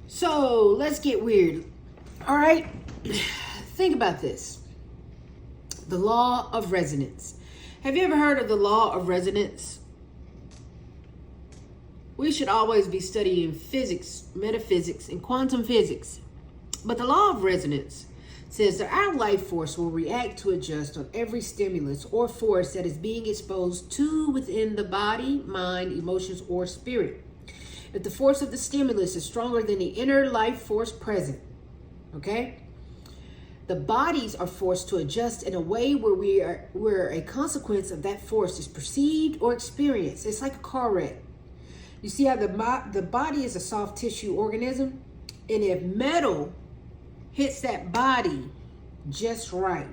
So let's get weird. All right. Think about this. The law of resonance. Have you ever heard of the law of resonance? We should always be studying physics, metaphysics, and quantum physics. But the law of resonance says that our life force will react to adjust on every stimulus or force that is being exposed to within the body, mind, emotions, or spirit. If the force of the stimulus is stronger than the inner life force present, okay, the bodies are forced to adjust in a way where a consequence of that force is perceived or experienced. It's like a car wreck. You see how the body is a soft tissue organism, and if metal hits that body just right,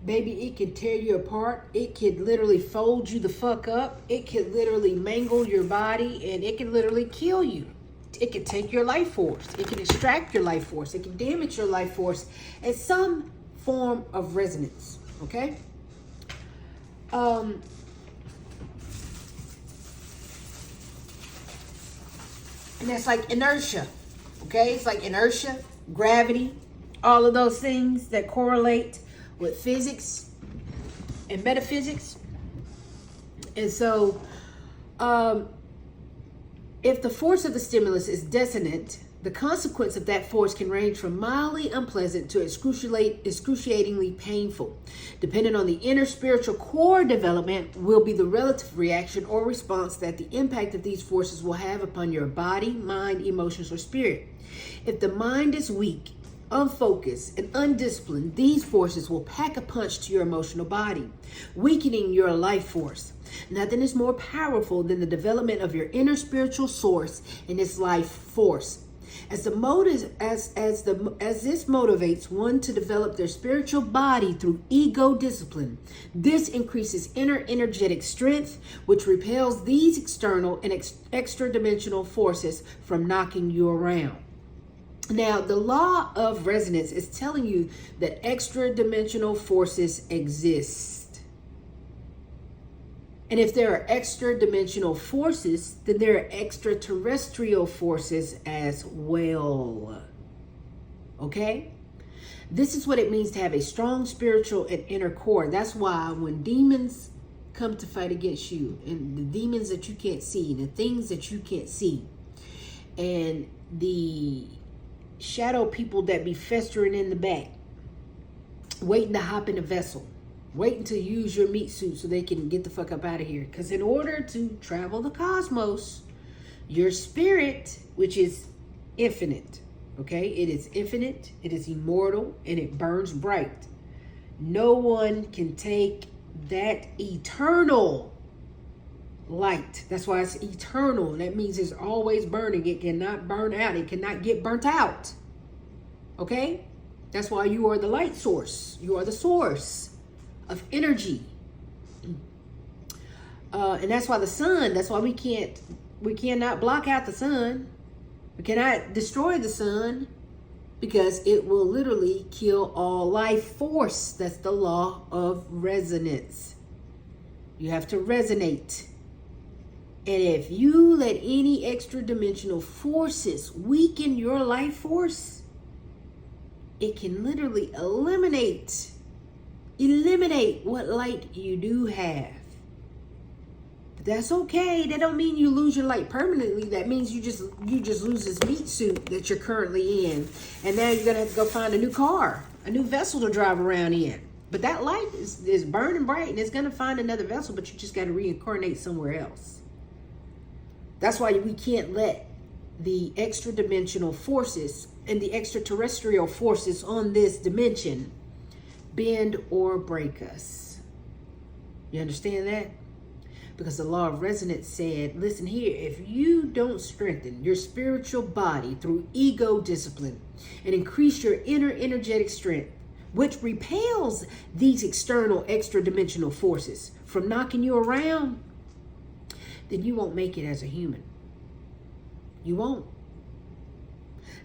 baby, it can tear you apart. It could literally fold you the fuck up. It could literally mangle your body, and it can literally kill you. It can take your life force. It can extract your life force. It can damage your life force at some form of resonance, okay? And that's like inertia, okay? It's like inertia, gravity, all of those things that correlate with physics and metaphysics. And so, if the force of the stimulus is dissonant, the consequence of that force can range from mildly unpleasant to excruciatingly painful. Depending on the inner spiritual core development will be the relative reaction or response that the impact of these forces will have upon your body, mind, emotions, or spirit. If the mind is weak, unfocused, and undisciplined, these forces will pack a punch to your emotional body, weakening your life force. Nothing is more powerful than the development of your inner spiritual source and its life force. As this motivates one to develop their spiritual body through ego discipline, this increases inner energetic strength, which repels these external and extra-dimensional forces from knocking you around. Now, the law of resonance is telling you that extra-dimensional forces exist. And if there are extra-dimensional forces, then there are extraterrestrial forces as well. Okay? This is what it means to have a strong spiritual and inner core. That's why when demons come to fight against you, and the demons that you can't see, and the things that you can't see, and the shadow people that be festering in the back, waiting to hop in the vessel, waiting to use your meat suit so they can get the fuck up out of here. Because in order to travel the cosmos, your spirit, which is infinite, okay? It is infinite, it is immortal, and it burns bright. No one can take that eternal light. That's why it's eternal. That means it's always burning. It cannot burn out. It cannot get burnt out. Okay? That's why you are the light source. You are the source of energy. And that's why the sun, that's why we cannot block out the sun. We cannot destroy the sun, because it will literally kill all life force. That's the law of resonance. You have to resonate. And if you let any extra dimensional forces weaken your life force, it can literally eliminate what light you do have. But that's okay. That don't mean you lose your light permanently. That means you just lose this meat suit that you're currently in. And now you're gonna have to go find a new car, a new vessel to drive around in. But that light is burning bright, and it's gonna find another vessel, but you just gotta reincarnate somewhere else. That's why we can't let the extra dimensional forces and the extraterrestrial forces on this dimension bend or break us. You understand that? Because the law of resonance said, listen here, if you don't strengthen your spiritual body through ego discipline and increase your inner energetic strength, which repels these external extra dimensional forces from knocking you around, then you won't make it as a human. You won't.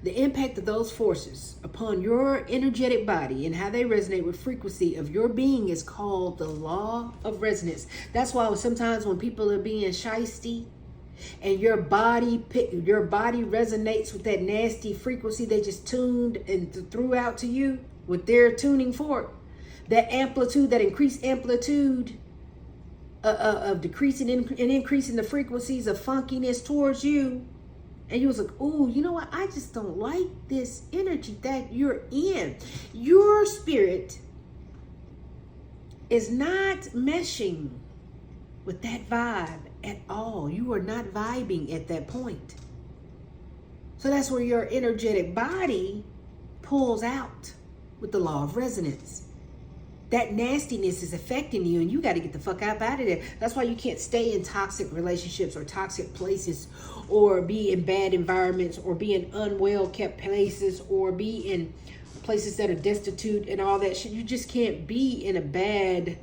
The impact of those forces upon your energetic body and how they resonate with frequency of your being is called the law of resonance. That's why sometimes when people are being shiesty and your body resonates with that nasty frequency they just tuned and threw out to you with their tuning fork, that amplitude, that increased amplitude of decreasing and increasing the frequencies of funkiness towards you, and you was like, oh, you know what, I just don't like this energy that you're in. Your spirit is not meshing with that vibe at all. You are not vibing at that point. So that's where your energetic body pulls out with the law of resonance. That nastiness is affecting you, and you got to get the fuck out of there. That's why you can't stay in toxic relationships or toxic places, or be in bad environments, or be in unwell kept places, or be in places that are destitute and all that shit. You just can't be in a bad,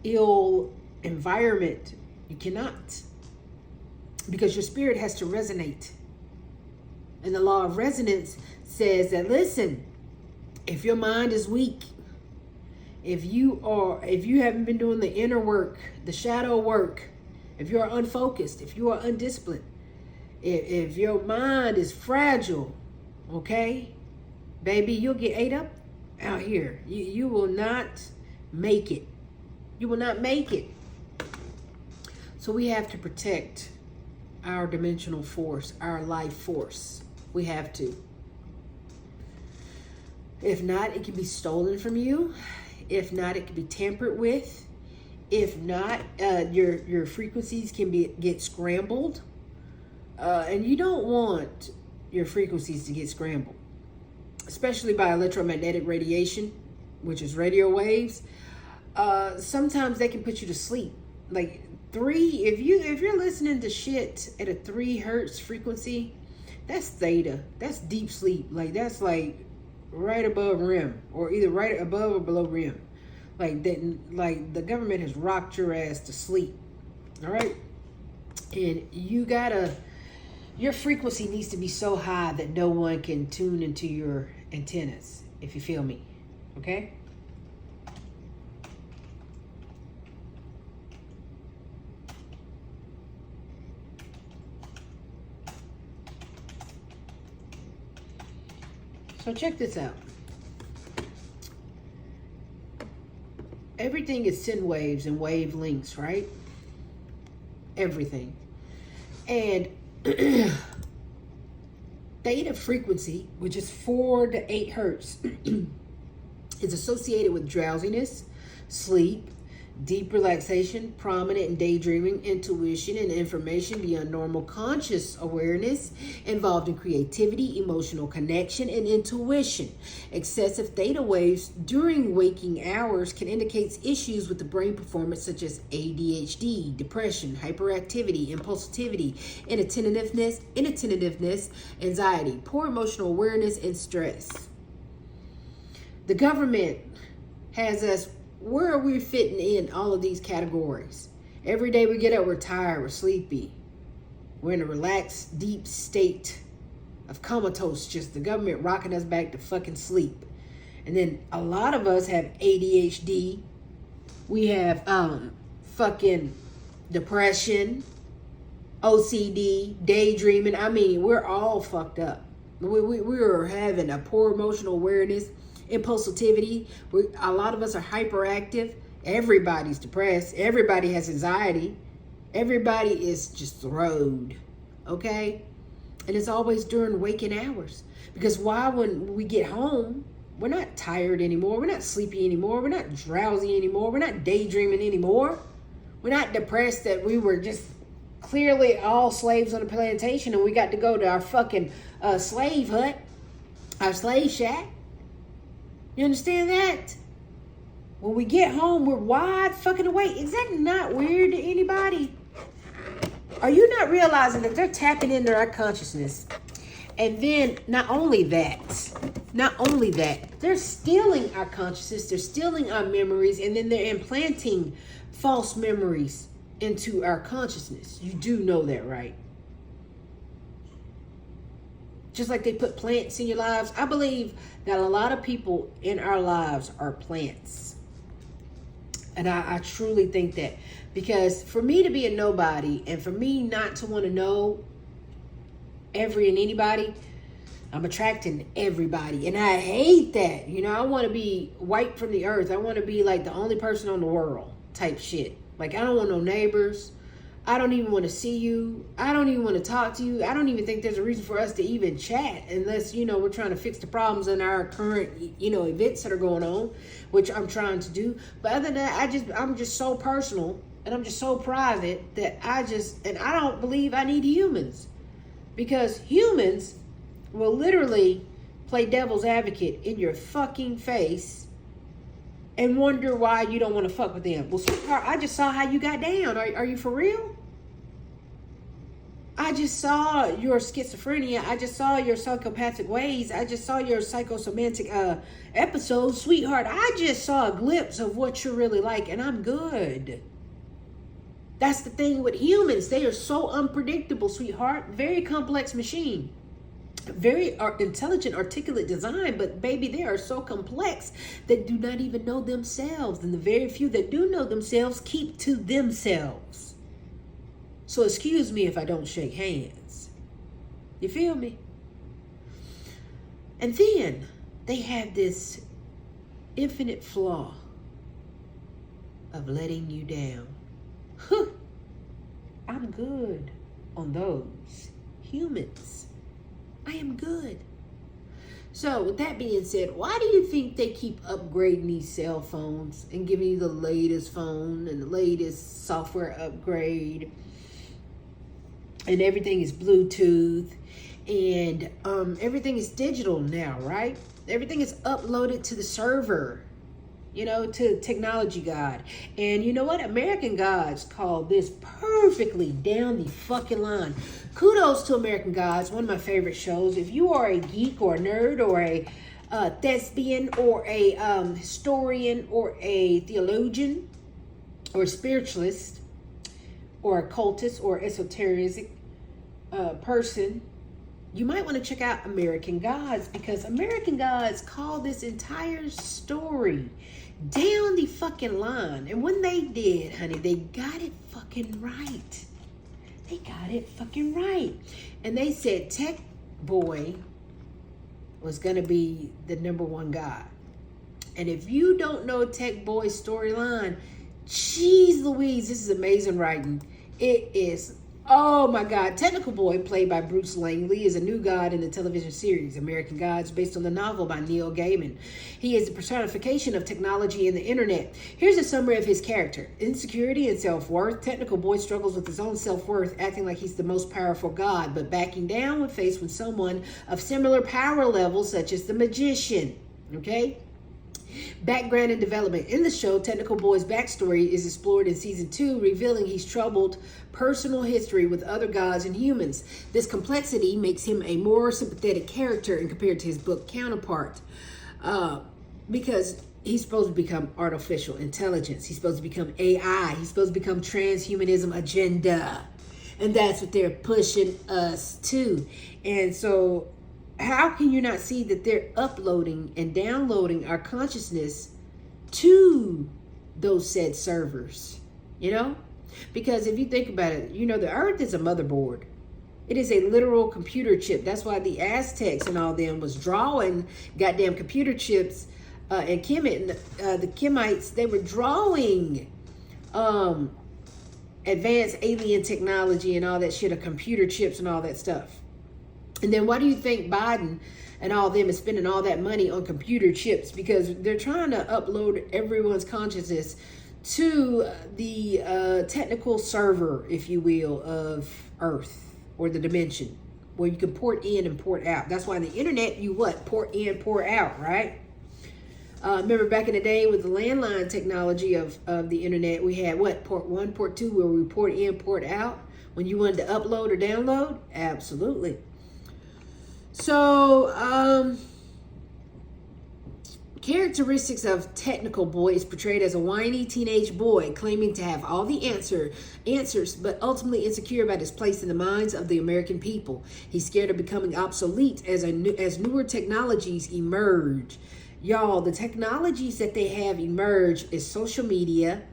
ill environment. You cannot, because your spirit has to resonate. And the law of resonance says that, listen, if your mind is weak, if you haven't been doing the inner work, the shadow work, if you're unfocused, if you are undisciplined, if your mind is fragile, okay, baby, you'll get ate up out here. You will not make it. You will not make it. So we have to protect our dimensional force, our life force. We have to. If not, it can be stolen from you. If not, it can be tampered with. If not, your frequencies can get scrambled. And you don't want your frequencies to get scrambled, especially by electromagnetic radiation, which is radio waves. Sometimes they can put you to sleep. Like if you're listening to shit at a 3 hertz frequency, that's theta. That's deep sleep. Like that's like right above REM, or either right above or below REM. Like that, like the government has rocked your ass to sleep. All right, and your frequency needs to be so high that no one can tune into your antennas, if you feel me. Okay. So check this out. Everything is sine waves and wavelengths, right? Everything. And theta frequency, which is 4 to 8 hertz, is associated with drowsiness, sleep, deep relaxation, prominent and daydreaming, intuition, and information beyond normal conscious awareness, involved in creativity, emotional connection, and intuition. Excessive theta waves during waking hours can indicate issues with the brain performance such as ADHD, depression, hyperactivity, impulsivity, inattentiveness, anxiety, poor emotional awareness, and stress. The government has us. Where are we fitting in all of these categories? Every day we get up, we're tired, we're sleepy. We're in a relaxed, deep state of comatose, just the government rocking us back to fucking sleep. And then a lot of us have ADHD. We have fucking depression, OCD, daydreaming. I mean, we're all fucked up. We're having a poor emotional awareness, impulsivity. A lot of us are hyperactive. Everybody's depressed. Everybody has anxiety. Everybody is just throwed. Okay? And it's always during waking hours. Because why, when we get home, we're not tired anymore. We're not sleepy anymore. We're not drowsy anymore. We're not daydreaming anymore. We're not depressed that we were just clearly all slaves on a plantation and we got to go to our fucking slave hut, our slave shack. You understand that? When we get home, we're wide fucking awake. Is that not weird to anybody? Are you not realizing that they're tapping into our consciousness? And then not only that, they're stealing our consciousness, they're stealing our memories, and then they're implanting false memories into our consciousness. You do know that, right? Just like they put plants in your lives. I believe that a lot of people in our lives are plants. And I truly think that, because for me to be a nobody and for me not to want to know every and anybody, I'm attracting everybody. And I hate that. You know, I want to be wiped from the earth. I want to be like the only person on the world type shit. Like, I don't want no neighbors. I don't even want to see you. I don't even want to talk to you. I don't even think there's a reason for us to even chat unless, you know, we're trying to fix the problems in our current, you know, events that are going on, which I'm trying to do. But other than that, I'm just so personal and I'm just so private that I don't believe I need humans, because humans will literally play devil's advocate in your fucking face and wonder why you don't want to fuck with them. Well, sweetheart, I just saw how you got down. Are you for real? I just saw your schizophrenia. I just saw your psychopathic ways. I just saw your psychosomatic episodes. Sweetheart, I just saw a glimpse of what you're really like, and I'm good. That's the thing with humans. They are so unpredictable, sweetheart. Very complex machine. Very intelligent, articulate design, but baby, they are so complex that do not even know themselves. And the very few that do know themselves keep to themselves. So excuse me if I don't shake hands. You feel me? And then they have this infinite flaw of letting you down. I'm good on those humans. I am good. So with that being said, why do you think they keep upgrading these cell phones and giving you the latest phone and the latest software upgrade, and everything is Bluetooth, and everything is digital now, right? Everything is uploaded to the server, you know, to Technology God. And you know what? American Gods call this perfectly down the fucking line. Kudos to American Gods, one of my favorite shows. If you are a geek or a nerd or a thespian or a historian or a theologian or a spiritualist or occultist or esoteric person, you might want to check out American Gods, because American Gods call this entire story down the fucking line. And when they did, honey, they got it fucking right. They got it fucking right. And they said Tech Boy was going to be the #1 god. And if you don't know Tech Boy's storyline, jeez Louise, this is amazing writing. It is, oh my God. Technical Boy, played by Bruce Langley, is a new god in the television series American Gods, based on the novel by Neil Gaiman. He is the personification of technology and the internet. Here's a summary of his character. Insecurity and self-worth. Technical Boy struggles with his own self-worth, acting like he's the most powerful god, but backing down when faced with someone of similar power levels, such as the magician. Okay? Background and development. In the show, Technical Boy's backstory is explored in season 2, revealing he's troubled personal history with other gods and humans. This complexity makes him a more sympathetic character in compared to his book counterpart, because he's supposed to become artificial intelligence. He's supposed to become AI. He's supposed to become transhumanism agenda. And that's what they're pushing us to. And so how can you not see that they're uploading and downloading our consciousness to those said servers? You know? Because if you think about it, you know, the earth is a motherboard. It is a literal computer chip. That's why the Aztecs and all them was drawing goddamn computer chips, and the Kemites, they were drawing advanced alien technology and all that shit, of computer chips and all that stuff. And then why do you think Biden and all them is spending all that money on computer chips? Because they're trying to upload everyone's consciousness to the technical server, if you will, of Earth, or the dimension, where you can port in and port out. That's why on the internet, you what? Port in, port out, right? Remember back in the day with the landline technology of the internet, we had what? Port 1, port 2, where we port in, port out. When you wanted to upload or download? Absolutely. So, characteristics of Technical Boy is portrayed as a whiny teenage boy claiming to have all the answers, but ultimately insecure about his place in the minds of the American people. He's scared of becoming obsolete as newer technologies emerge. Y'all, the technologies that they have emerged is social media,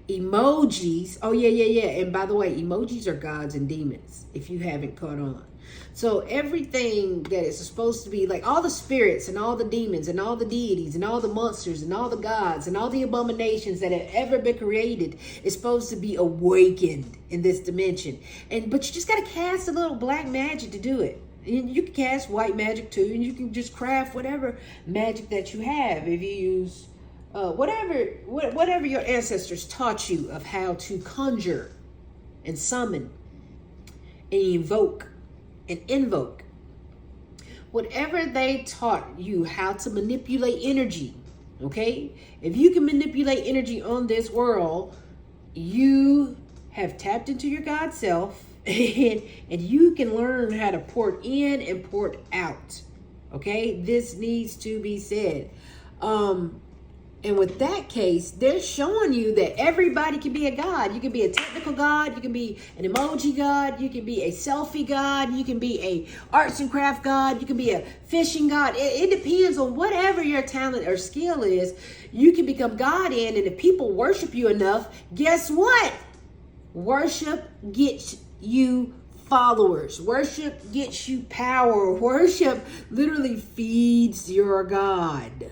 emojis. Oh, yeah. And by the way, emojis are gods and demons, if you haven't caught on. So everything that is supposed to be like all the spirits and all the demons and all the deities and all the monsters and all the gods and all the abominations that have ever been created is supposed to be awakened in this dimension. But you just got to cast a little black magic to do it. And you can cast white magic too, and you can just craft whatever magic that you have. If you use whatever your ancestors taught you of how to conjure and summon and evoke and invoke, whatever they taught you how to manipulate energy, okay? If you can manipulate energy on this world, you have tapped into your God self, and you can learn how to port in and port out, okay? This needs to be said. And with that case, they're showing you that everybody can be a god. You can be a technical god. You can be an emoji god. You can be a selfie god. You can be a arts and craft god. You can be a fishing god. It depends on whatever your talent or skill is. You can become God in, and if people worship you enough, guess what? Worship gets you followers. Worship gets you power. Worship literally feeds your God.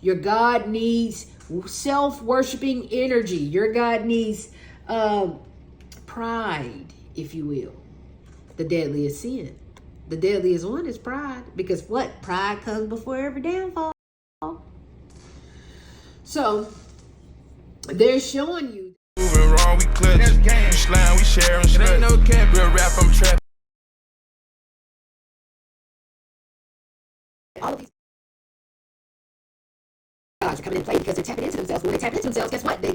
Your God needs self-worshiping energy. Your God needs pride, if you will. The deadliest sin. The deadliest one is pride. Because what? Pride comes before every downfall. So, they're showing you. Moving wrong, we clutch. We slime, we share and slut. Ain't no cap, real rap, I'm trapped. All of these gods are coming in play because they're tapping into themselves. When they tap into themselves, guess what? Their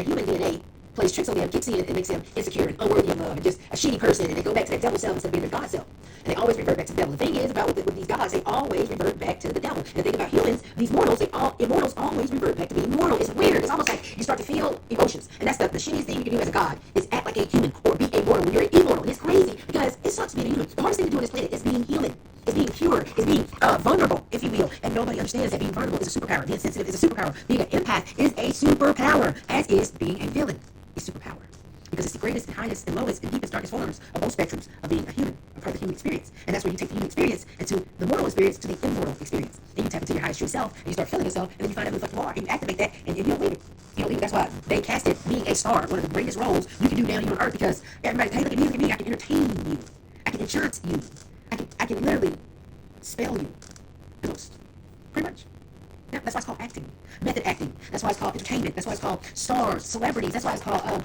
human DNA plays tricks on them, kicks in, and makes them insecure and unworthy of love and just a shitty person. And they go back to their devil self instead of being their God self. And they always revert back to the devil. The thing is about with these gods, they always revert back to the devil. And the thing about humans, these mortals, immortals always revert back to being mortal. It's weird. It's almost like you start to feel emotions. And that's the shittiest thing you can do as a god is act like a human or be a mortal when you're an immortal. And it's crazy because it sucks being a human. The hardest thing to do on this planet is being human. It's being pure. It's being vulnerable, if you will. And nobody understands that being vulnerable is a superpower. Being sensitive is a superpower. Being an empath is a superpower, as is being a villain a superpower. Because it's the greatest and highest and lowest and deepest, darkest forms of both spectrums of being a human, a part of the human experience. And that's where you take the human experience into the mortal experience to the immortal experience. And you tap into your highest true self, and you start feeling yourself, and then you find out who the fuck you are, and you activate that, and you don't leave it. You don't leave it. That's why they casted being a star, one of the greatest roles you can do down here on earth, because everybody's, hey, look at me, I can entertain you. I can enchant you. I can literally spell you. Almost. Pretty much. Yeah, that's why it's called acting. Method acting. That's why it's called entertainment. That's why it's called stars, celebrities. That's why it's called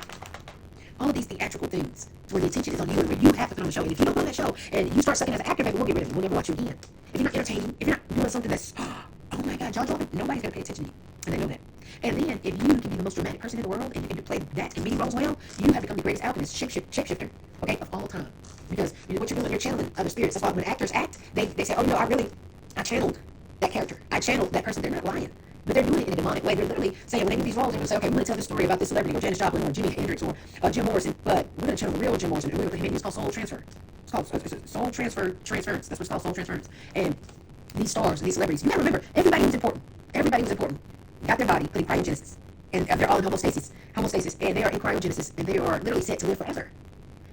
all of these theatrical things. Where the attention is on you and where you have to put on the show. And if you don't go on that show and you start sucking as an actor, baby, we'll get rid of you. We'll never watch you again. If you're not entertaining, if you're not doing something that's, oh my God, John Jordan, nobody's going to pay attention to you. And they know that. And then if you can be the most dramatic person in the world and you can play that in many roles well, you have become the greatest alchemist, shapeshifter, okay, of all time. Because what you're doing, you're channeling other spirits. That's why when actors act, they say, oh, no, I channeled that character. I channeled that person. They're not lying. But they're doing it in a demonic way. They're literally saying, when they do these roles, they're going to say, okay, we're going to tell this story about this celebrity, or Janis Joplin, or Jimi Hendrix, or Jim Morrison, but we're going to channel the real Jim Morrison, and we're going to it's called soul transfer. It's called soul transference. That's what it's called, soul transference. And these stars, these celebrities, you got to remember, everybody was important. Everybody was important. Got their body put in cryogenesis. And they're all in homostasis, and they are in cryogenesis, and they are literally set to live forever.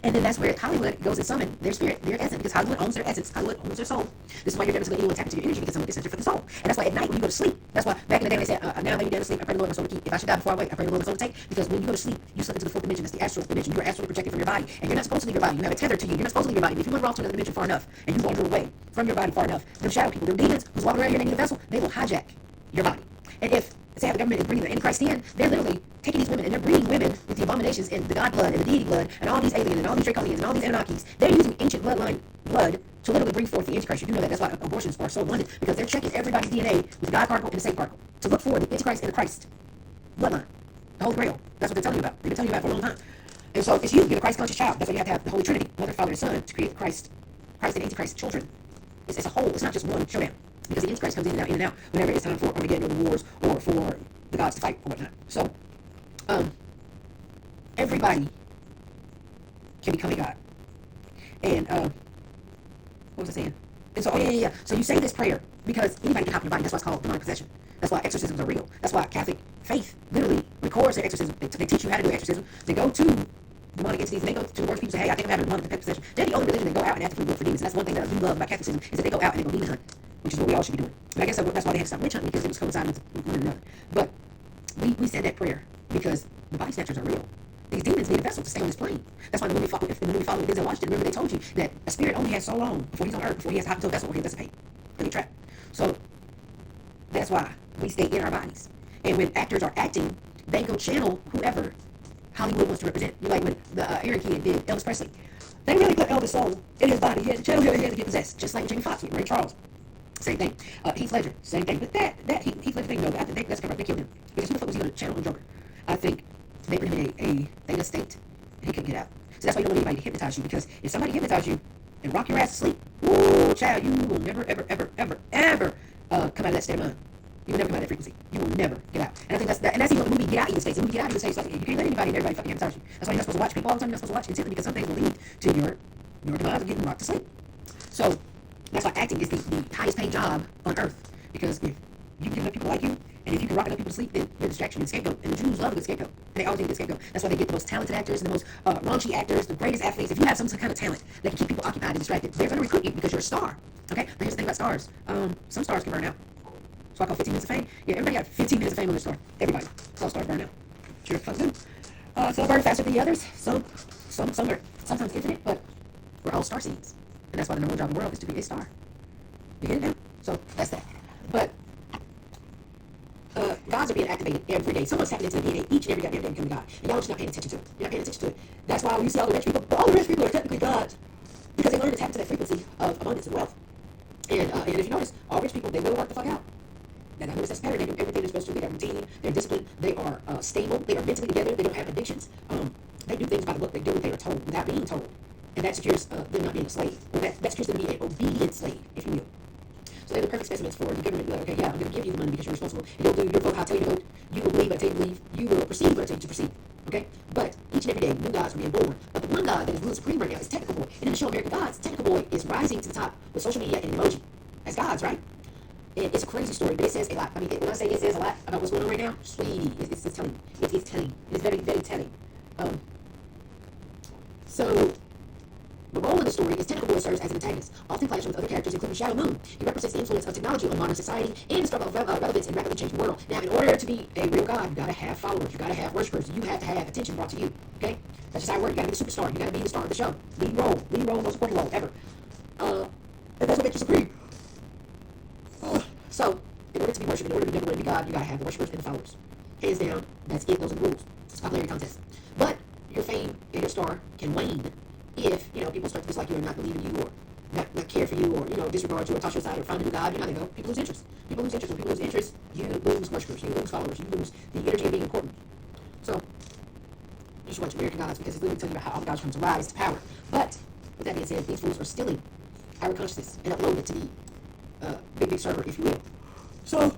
And then that's where Hollywood goes and summon their spirit, their essence, because Hollywood owns their essence. Hollywood owns their soul. This is why you're never going to let anyone tap into your energy, because someone is center for the soul. And that's why at night when you go to sleep, that's why back in the day they said, now lay you down to sleep, I pray the Lord my soul to keep. If I should die before I wake, I pray the Lord my soul to take. Because when you go to sleep, you slip into the fourth dimension. That's the astral dimension. You are astrally projected from your body, and you're not supposed to leave your body. You have a tether to you. You're not supposed to leave your body. If you wander off to another dimension far enough, and you wander away from your body far enough, them shadow people, them demons who's walking around here in a vessel, they will hijack your body. And if say how the government is breeding the Antichrist in, they're literally taking these women and they're breeding women with the abominations and the God blood and the deity blood and all these aliens and all these Draconians and all these Anunnakis. They're using ancient bloodline blood to literally bring forth the Antichrist. You do know that. That's why abortions are so abundant, because they're checking everybody's DNA with the God particle and the Satan particle to look for the Antichrist and the Christ bloodline. The Holy Grail. That's what they're telling you about. They've been telling you about it for a long time. And so it's you. You're a Christ-conscious child. That's why you have to have the Holy Trinity, Mother, Father, and Son, to create the Christ and Antichrist children. It's a whole. It's not just one showdown. Because the Antichrist comes in and out whenever it's time for Armageddon or the wars or for the gods to fight or whatnot. So, everybody can become a god. And, what was I saying? And so, oh yeah. So you say this prayer because anybody can hop in your body. That's why it's called demonic possession. That's why exorcisms are real. That's why Catholic faith literally records their exorcism. They teach you how to do exorcism. They go to demonic entities, and they go to the worst people and say, hey, I think I'm having a demonic possession. They're the only religion that go out and actively look for demons. And that's one thing that I do love about Catholicism, is that they go out and they go demon hunt, which is what we all should be doing. But I guess that's why they have to stop witch hunting, because it was coinciding with one another. But we said that prayer because the body snatchers are real. These demons need a vessel to stay on this plane. That's why when we follow Denzel Washington, remember they told you that a spirit only has so long before he's on earth, before he has to hop into a vessel or he'll dissipate. He'll be trapped. So that's why we stay in our bodies. And when actors are acting, they go channel whoever Hollywood wants to represent. You like when the Aaron kid did Elvis Presley. They really put Elvis' soul in his body. He had to channel him, he had to get possessed. Just like Jamie Foxx with Ray Charles. Same thing. Heath Ledger, same thing. But that Heath Ledger thing, though, that's correct. They killed him. Because who the fuck was he going to channel on Joker? I think they put him in a theta state, and he couldn't get out. So that's why you don't want anybody to hypnotize you, because if somebody hypnotizes you and rock your ass to sleep, woo, child, you will never, ever come out of that state of mind. You will never come out of that frequency. You will never get out. And I think that's even what the movie Get Out even states. The movie Get Out even states, like, you can't let anybody and everybody fucking hypnotize you. That's why you're not supposed to watch people all the time. You're not supposed to watch intently, because some things will lead to your demise of getting rocked to sleep. So that's why acting is the highest paid job on earth. Because if you can let people like you, and if you can rock enough people to sleep, then you're a distraction and scapegoat. And the Jews love a good scapegoat. And they always need a good scapegoat. That's why they get the most talented actors and the most raunchy actors, the greatest athletes. If you have some kind of talent that can keep people occupied and distracted, they're going to recruit you because you're a star. Okay? Now here's the thing about stars. Some stars can burn out. So I call 15 minutes of fame. Yeah, everybody got 15 minutes of fame on their star. Everybody. All stars burn out. Sure, fuck do. Some burn faster than the others. Some are sometimes infinite, but we're all star seeds. And that's why the number one job in the world is to be a star. You get it now? So that's that. But gods are being activated every day. Someone's tapping into the DNA each and every goddamn day becoming God. And y'all are just not paying attention to it. You're not paying attention to it. That's why when you see all the rich people, all the rich people are technically gods. Because they learn to tap into that frequency of abundance and wealth. And if you notice, all rich people, they will work the fuck out. And I notice that's better. They do everything they're supposed to. They have routine. They're disciplined. They are stable. They are mentally together. They don't have addictions. They do things by the book. They do what they are told without being told. And that secures them not being a slave. Or that secures them being an obedient slave, if you will. So they're the perfect specimens for the government. Like, okay, yeah, I'm going to give you the money because you're responsible. And you'll do your vote how I tell you to vote. You will believe what I tell you to believe. You will perceive what I tell you to perceive. Okay? But each and every day, new gods are being born. But the one god that is ruling supreme right now is Technical Boy. And in the show American Gods, Technical Boy is rising to the top with social media and emoji. As gods, right? And it's a crazy story, but it says a lot. I mean, when I say it says a lot about what's going on right now, sweetie, it's telling. It's telling. It's very, very telling. So the role in the story is Technical Boy serves as an antagonist, often clashing with other characters, including Shadow Moon. He represents the influence of technology on modern society and the struggle of relevance in a rapidly changing world. Now, in order to be a real god, you gotta have followers, you gotta have worshipers, you have to have attention brought to you. Okay? That's just how it works. You gotta be the superstar, you gotta be the star of the show. Lead role, most important role ever. And that's what makes you supreme. So, in order to be worshipped, in order to be number one to be God, you gotta have the worshipers and the followers. Hands down, that's it. Those are the rules. It's a popularity contest. But your fame and your star can wane if people start to dislike you or not believe in you or not care for you or disregard you or toss you aside or find a new God. You know how they go. People lose interest. When people lose interest, you lose worshipers, you lose followers, you lose the energy of being important. So you should watch American Gods because it's literally telling you about how all the gods come to rise to power. But with that being said, these fools are stealing our consciousness and uploading it to the big server, if you will. So,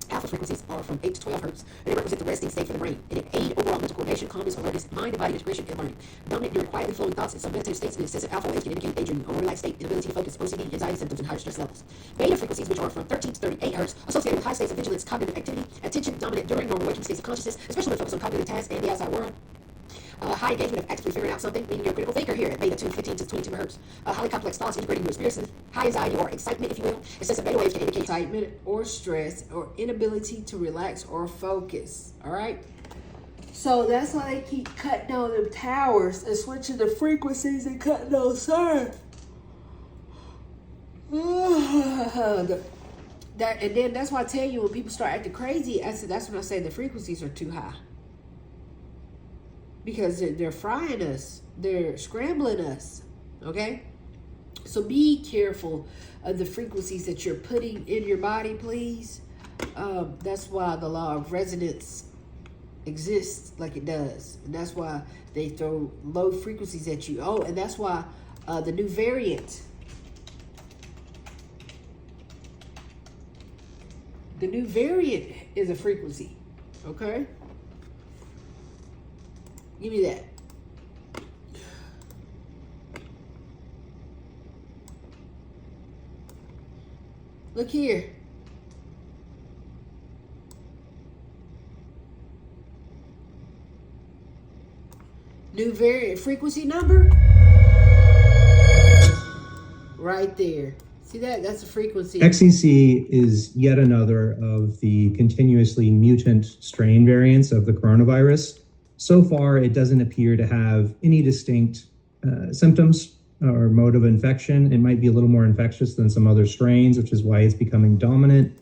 alpha frequencies are from 8 to 12 hertz, and they represent the resting state for the brain, and it aid overall mental coordination, calmness, alertness, mind and body integration, and learning. Dominant during quietly flowing thoughts and some meditative states in excessive alpha waves can indicate daydreaming, or relaxed state, inability to focus, OCD, anxiety symptoms, and higher stress levels. Beta frequencies, which are from 13 to 38 hertz, associated with high states of vigilance, cognitive activity, attention dominant during normal waking states of consciousness, especially when focused on cognitive tasks and the outside world. High engagement of actively figuring out something, meaning you're a critical thinker here at beta 2, 15 to 22 hertz. Highly complex thoughts integrating new experiences. High anxiety or excitement, if you will. Excessive beta waves can indicate excitement or stress or inability to relax or focus. All right? So that's why they keep cutting down the towers and switching the frequencies and cutting those serves. And then that's why I tell you when people start acting crazy, I said that's when I say the frequencies are too high. Because they're frying us. They're scrambling us. Okay? So be careful of the frequencies that you're putting in your body, please. That's why the law of resonance exists like it does. And that's why they throw low frequencies at you. Oh, and that's why the new variant. The new variant is a frequency. Okay? Give me that. Look here. New variant frequency number. Right there. See that? That's a frequency. XEC is yet another of the continuously mutant strain variants of the coronavirus. So far, it doesn't appear to have any distinct symptoms or mode of infection. It might be a little more infectious than some other strains, which is why it's becoming dominant.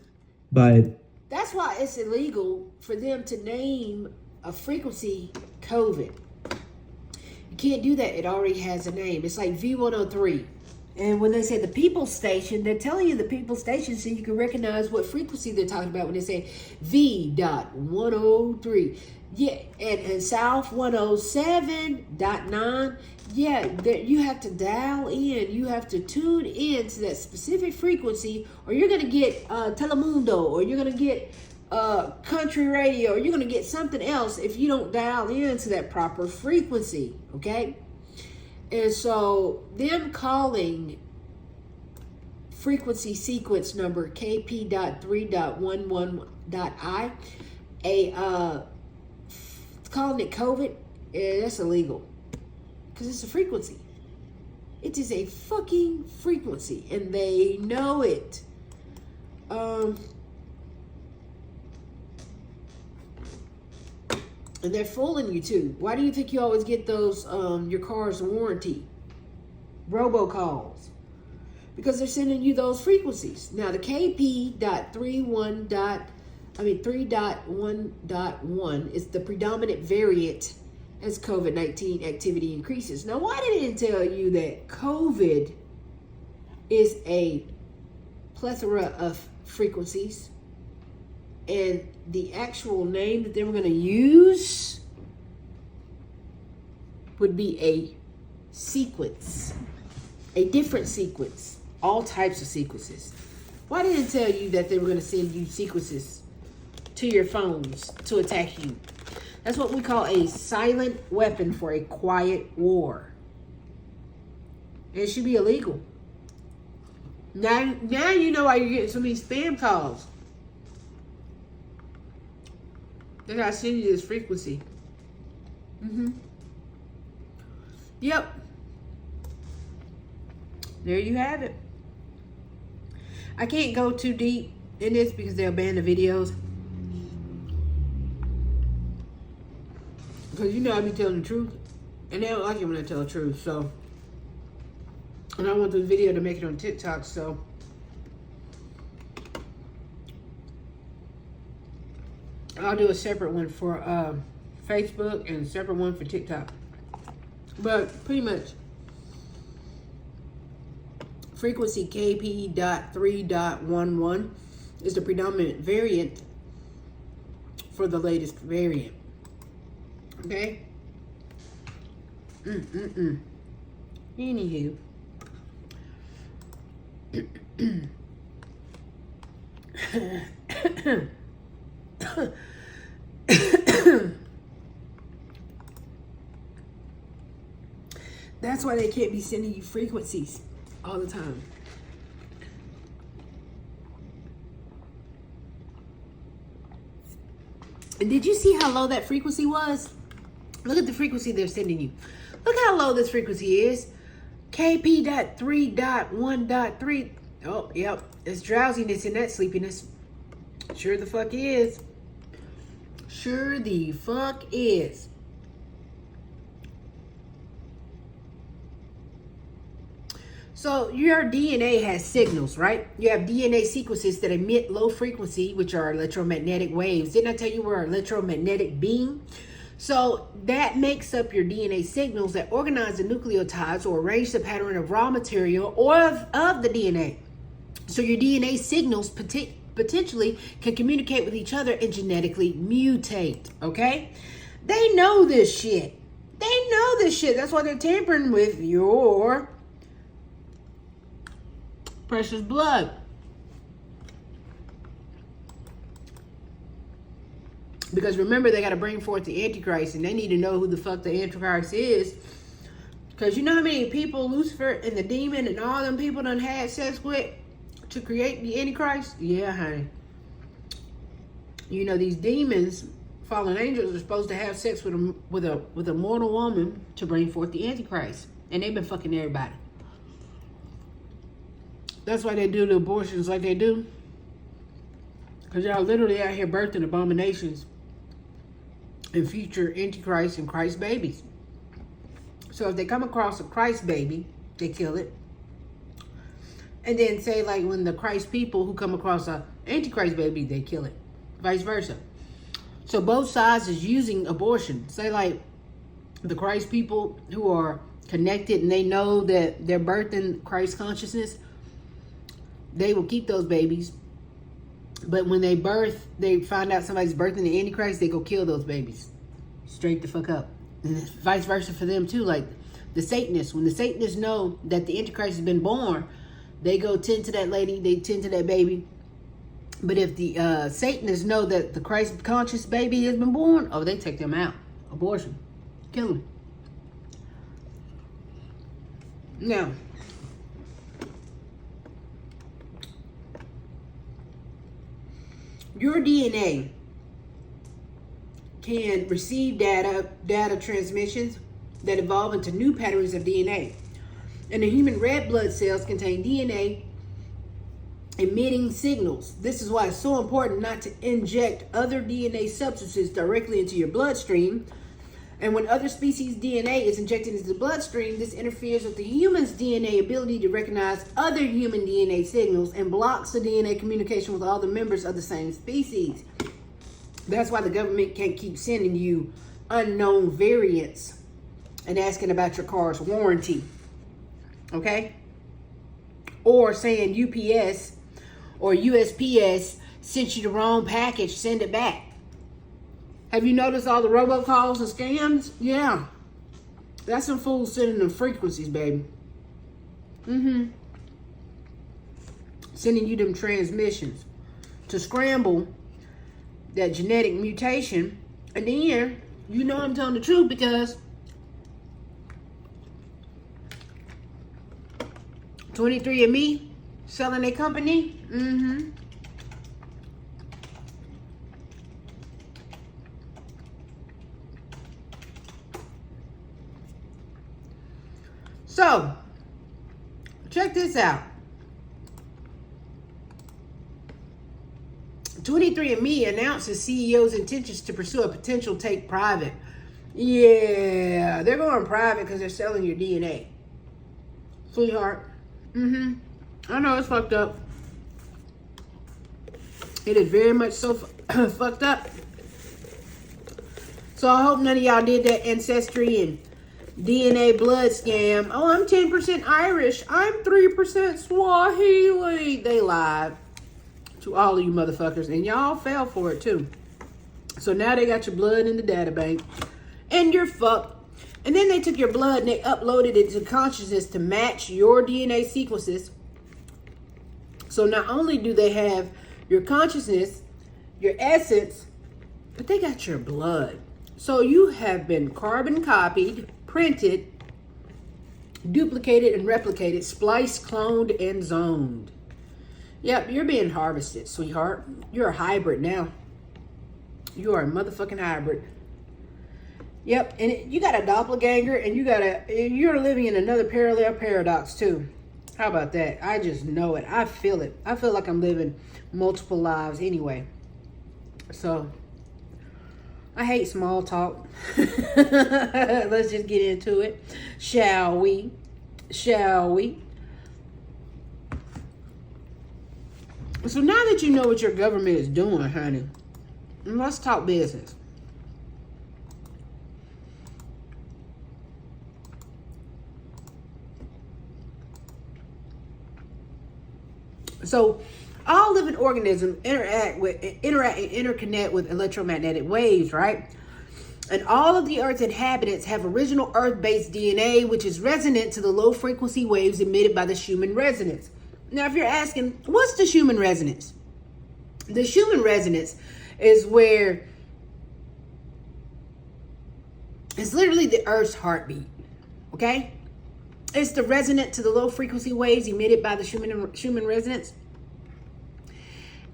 But that's why it's illegal for them to name a frequency COVID. You can't do that. It already has a name. It's like V103. And when they say the people station, they're telling you the people station so you can recognize what frequency they're talking about when they say V.103. Yeah, and South 107.9. Yeah, you have to dial in. You have to tune in to that specific frequency, or you're going to get Telemundo, or you're going to get country radio, or you're going to get something else if you don't dial in to that proper frequency, okay? And so them calling frequency sequence number KP.3.11.I calling it COVID, that's illegal. Because it's a frequency. It is a fucking frequency. And they know it. And they're fooling you too. Why do you think you always get those your car's warranty robocalls? Because they're sending you those frequencies. Now the KP.3.1.1 is the predominant variant as COVID-19 activity increases. Now why didn't it tell you that COVID is a plethora of frequencies? And the actual name that they were going to use would be a sequence, a different sequence, all types of sequences. Why didn't it tell you that they were going to send you sequences to your phones to attack you? That's what we call a silent weapon for a quiet war. And it should be illegal. Now you know why you're getting so many spam calls. They gotta send you this frequency. Yep. There you have it. I can't go too deep in this because they'll ban the videos. Because you know I be telling the truth. And they don't like it when I tell the truth, so. And I want the video to make it on TikTok, so. I'll do a separate one for Facebook and a separate one for TikTok. But pretty much, frequency KP.3.11 is the predominant variant for the latest variant. Okay? Anywho. That's why they can't be sending you frequencies all the time. And did you see how low that frequency was? Look at the frequency they're sending you. Look how low this frequency is. KP.3.1.3. Oh, yep. There's drowsiness in that sleepiness. Sure the fuck is. Sure the fuck is. So your DNA has signals, right? You have DNA sequences that emit low frequency, which are electromagnetic waves. Didn't I tell you we're an electromagnetic being? So that makes up your DNA signals that organize the nucleotides or arrange the pattern of raw material or of the DNA. So your DNA signals potentially can communicate with each other and genetically mutate, okay? They know this shit. They know this shit. That's why they're tampering with your precious blood. Because remember, they got to bring forth the Antichrist, and they need to know who the fuck the Antichrist is. Because you know how many people Lucifer and the demon and all them people done had sex with? to create the Antichrist? Yeah, honey. You know, these demons, fallen angels, are supposed to have sex with a mortal woman to bring forth the Antichrist. And they've been fucking everybody. That's why they do the abortions like they do. Because y'all literally out here birthing abominations and future Antichrist and Christ babies. So if they come across a Christ baby, they kill it. And then say, like, when the Christ people who come across a Antichrist baby, they kill it. Vice versa. So both sides is using abortion. Say, like, the Christ people who are connected and they know that they're birthing Christ consciousness, they will keep those babies. But when they find out somebody's birthing the Antichrist, they go kill those babies. Straight the fuck up. And vice versa for them too. Like the Satanists, when the Satanists know that the Antichrist has been born, they go tend to that lady, they tend to that baby. But if the Satanists know that the Christ conscious baby has been born, oh, they take them out. Abortion. Kill them. Now, your DNA can receive data transmissions that evolve into new patterns of DNA. And the human red blood cells contain DNA emitting signals. This is why it's so important not to inject other DNA substances directly into your bloodstream. And when other species' DNA is injected into the bloodstream, this interferes with the human's DNA ability to recognize other human DNA signals and blocks the DNA communication with all the members of the same species. That's why the government can't keep sending you unknown variants and asking about your car's warranty. Okay? Or saying UPS or USPS sent you the wrong package, send it back. Have you noticed all the robocalls and scams? Yeah. That's some fools sending them frequencies, baby. Sending you them transmissions to scramble that genetic mutation. And then, you know I'm telling the truth because 23andMe selling their company. So, check this out. 23andMe announces CEO's intentions to pursue a potential take private. Yeah, they're going private because they're selling your DNA. Sweetheart. I know it's fucked up. It is very much so fucked up. So I hope none of y'all did that ancestry and DNA blood scam. Oh, I'm 10% Irish. I'm 3% Swahili. They lied to all of you motherfuckers. And y'all fell for it too. So now they got your blood in the data bank. And you're fucked. And then they took your blood and they uploaded it to consciousness to match your DNA sequences. So not only do they have your consciousness, your essence, but they got your blood. So you have been carbon copied, printed, duplicated and replicated, spliced, cloned, and zoned. Yep, you're being harvested, sweetheart. You're a hybrid now. You are a motherfucking hybrid. Yep, and you got a doppelganger, and you're living in another parallel paradox too. How about that? I just know it. I feel it. I feel like I'm living multiple lives anyway. So, I hate small talk. Let's just get into it. Shall we? Shall we? So now that you know what your government is doing, honey, let's talk business. So, all living organisms interact and interconnect with electromagnetic waves, right? And all of the Earth's inhabitants have original Earth-based DNA, which is resonant to the low-frequency waves emitted by the Schumann resonance. Now, if you're asking, what's the Schumann resonance? The Schumann resonance is where it's literally the Earth's heartbeat, okay? It's the resonant to the low-frequency waves emitted by the Schumann resonance.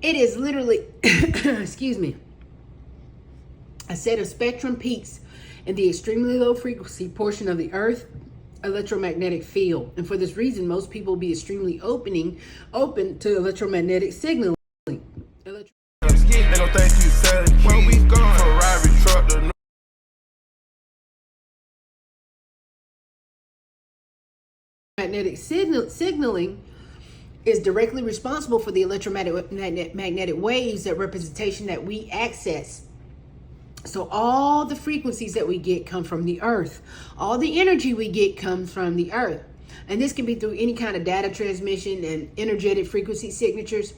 It is literally, excuse me, a set of spectrum peaks in the extremely low frequency portion of the Earth electromagnetic field. And for this reason, most people will be extremely open to electromagnetic signaling. They gon' think you selling keys. Where we going? Ferrari truck, the Magnetic signaling is directly responsible for the electromagnetic waves, that representation that we access. So all the frequencies that we get come from the Earth. All the energy we get comes from the Earth. And this can be through any kind of data transmission and energetic frequency signatures.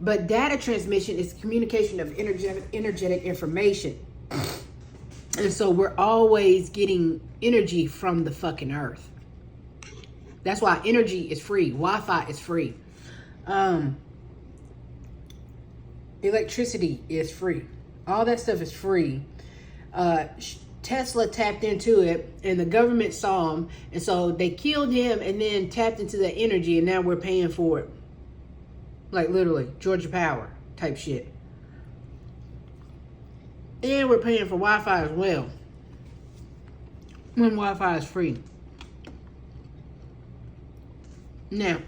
But data transmission is communication of energetic information. And so we're always getting energy from the fucking Earth. That's why energy is free. Wi-Fi is free. Electricity is free. All that stuff is free. Tesla tapped into it, and the government saw him, and so they killed him and then tapped into the energy, and now we're paying for it. Like literally, Georgia Power type shit. And we're paying for Wi-Fi as well, when Wi-Fi is free. Now,